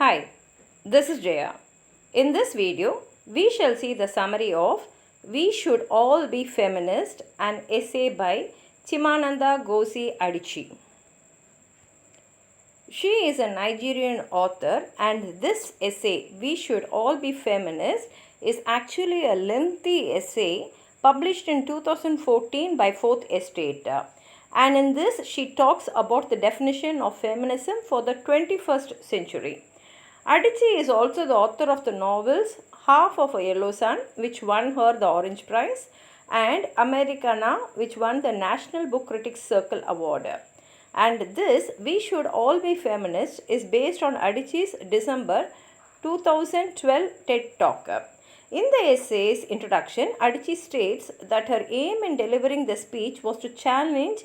Hi, this is Jaya. In this video, we shall see the summary of We Should All Be Feminist, an essay by Chimamanda Ngozi Adichie. She is a Nigerian author, and this essay, We Should All Be Feminist, is actually a lengthy essay published in 2014 by Fourth Estate. And in this, she talks about the definition of feminism for the 21st century. Adichie is also the author of the novels Half of a Yellow Sun, which won her the Orange Prize, and Americana, which won the National Book Critics Circle Award. And this, We Should All Be Feminists, is based on Adichie's December 2012 TED Talk. In the essay's introduction, Adichie states that her aim in delivering the speech was to challenge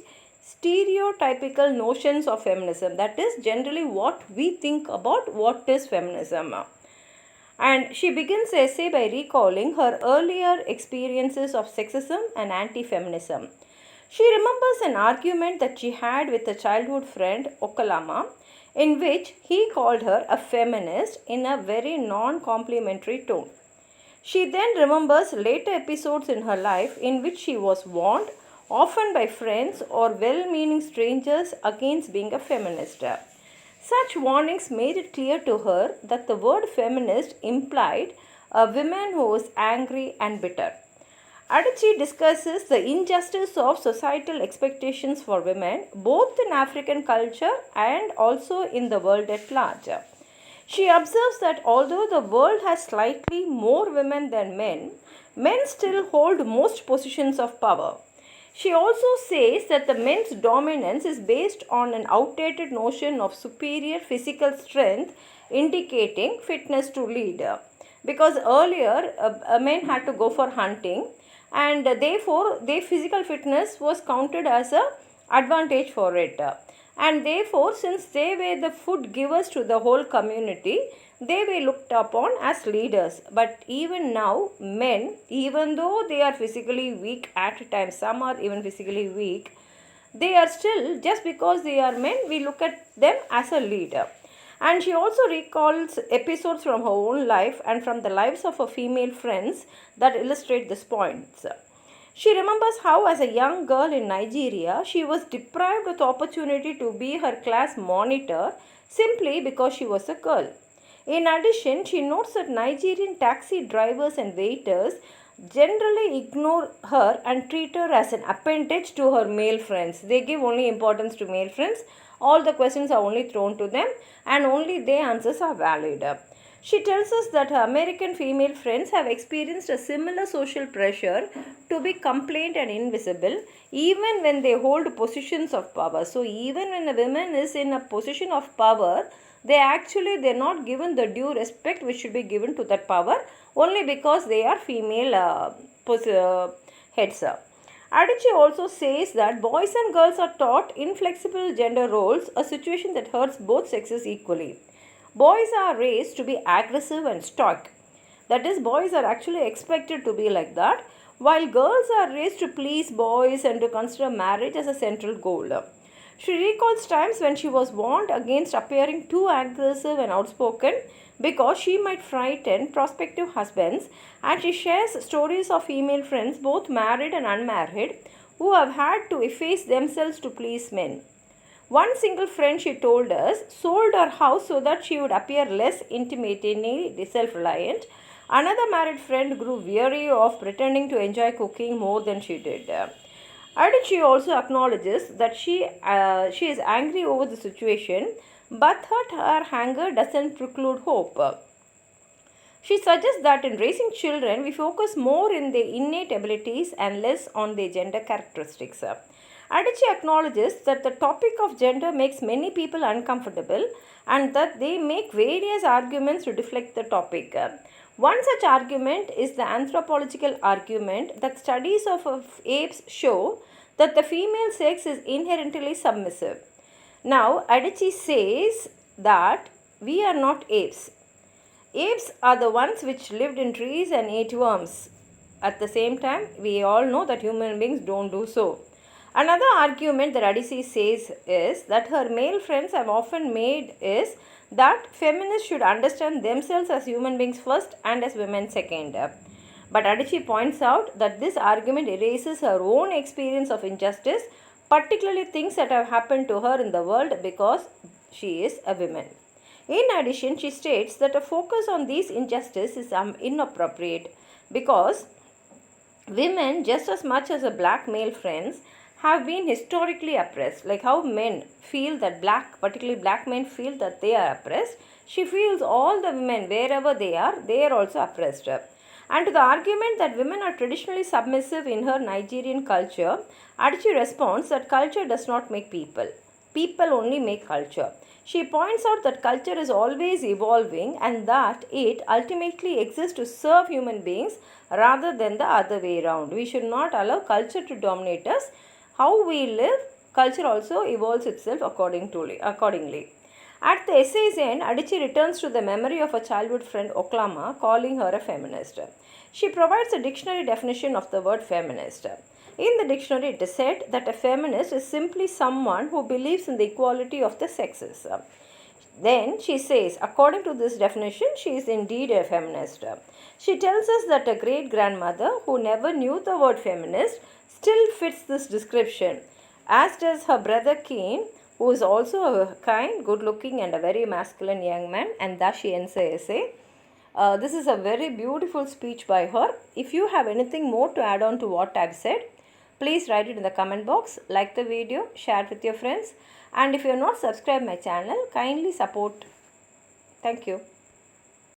stereotypical notions of feminism, that is generally what we think about what is feminism. And she begins the essay by recalling her earlier experiences of sexism and anti-feminism. She remembers an argument that she had with a childhood friend, Okalama, in which he called her a feminist in a very non-complimentary tone. She then remembers later episodes in her life in which she was warned, often by friends or well-meaning strangers, against being a feminist. Such warnings made it clear to her that the word feminist implied a woman who was angry and bitter. Adichie discusses the injustice of societal expectations for women, both in African culture and also in the world at large. She observes that although the world has slightly more women than men, men still hold most positions of power. She also says that the men's dominance is based on an outdated notion of superior physical strength indicating fitness to lead. Because earlier, men had to go for hunting, and therefore their physical fitness was counted as an advantage for it. And therefore, since they were the food givers to the whole community, they were looked upon as leaders. But even now, men, even though they are physically weak at times, some are even physically weak, they are still, just because they are men, we look at them as a leader. And she also recalls episodes from her own life and from the lives of her female friends that illustrate these points. She remembers how, as a young girl in Nigeria, she was deprived of the opportunity to be her class monitor simply because she was a girl. In addition, she notes that Nigerian taxi drivers and waiters generally ignore her and treat her as an appendage to her male friends. They give only importance to male friends. All the questions are only thrown to them and only their answers are valid. She tells us that her American female friends have experienced a similar social pressure to be complained and invisible even when they hold positions of power. So even when a woman is in a position of power, they're not given the due respect which should be given to that power only because they are female heads. Adichie also says that boys and girls are taught inflexible gender roles, a situation that hurts both sexes equally. Boys are raised to be aggressive and stoic. That is, boys are actually expected to be like that, while girls are raised to please boys and to consider marriage as a central goal. She recalls times when she was warned against appearing too aggressive and outspoken because she might frighten prospective husbands, and she shares stories of female friends, both married and unmarried, who have had to efface themselves to please men. One single friend, she told us, sold her house so that she would appear less intimidatingly self-reliant. Another married friend grew weary of pretending to enjoy cooking more than she did. Adichie also acknowledges that she is angry over the situation, but her anger doesn't preclude hope. She suggests that in raising children, we focus more in their innate abilities and less on their gender characteristics. Adichie acknowledges that the topic of gender makes many people uncomfortable and that they make various arguments to deflect the topic. One such argument is the anthropological argument that studies of apes show that the female sex is inherently submissive. Now, Adichie says that we are not apes. Apes are the ones which lived in trees and ate worms. At the same time, we all know that human beings don't do so. Another argument that Adichie says is that her male friends have often made is that feminists should understand themselves as human beings first and as women second. But Adichie points out that this argument erases her own experience of injustice, particularly things that have happened to her in the world because she is a woman. In addition, she states that a focus on these injustices is inappropriate because women, just as much as her black male friends, have been historically oppressed. Like how men feel that particularly black men feel that they are oppressed, she feels all the women, wherever they are also oppressed. And to the argument that women are traditionally submissive in her Nigerian culture, Adichie responds that culture does not make people. People only make culture. She points out that culture is always evolving and that it ultimately exists to serve human beings rather than the other way around. We should not allow culture to dominate us. How we live, culture also evolves itself accordingly. At the essay's end, Adichie returns to the memory of a childhood friend, Oklama, calling her a feminist. She provides a dictionary definition of the word feminist. In the dictionary, it is said that a feminist is simply someone who believes in the equality of the sexes. Then she says, according to this definition, she is indeed a feminist. She tells us that a great grandmother who never knew the word feminist still fits this description, as does her brother Cain, who is also a kind, good looking, and a very masculine young man. And thus she ends the essay. This is a very beautiful speech by her. If you have anything more to add on to what I've said, please write it in the comment box, like the video, share it with your friends, and if you are not subscribed my channel, kindly support. Thank you.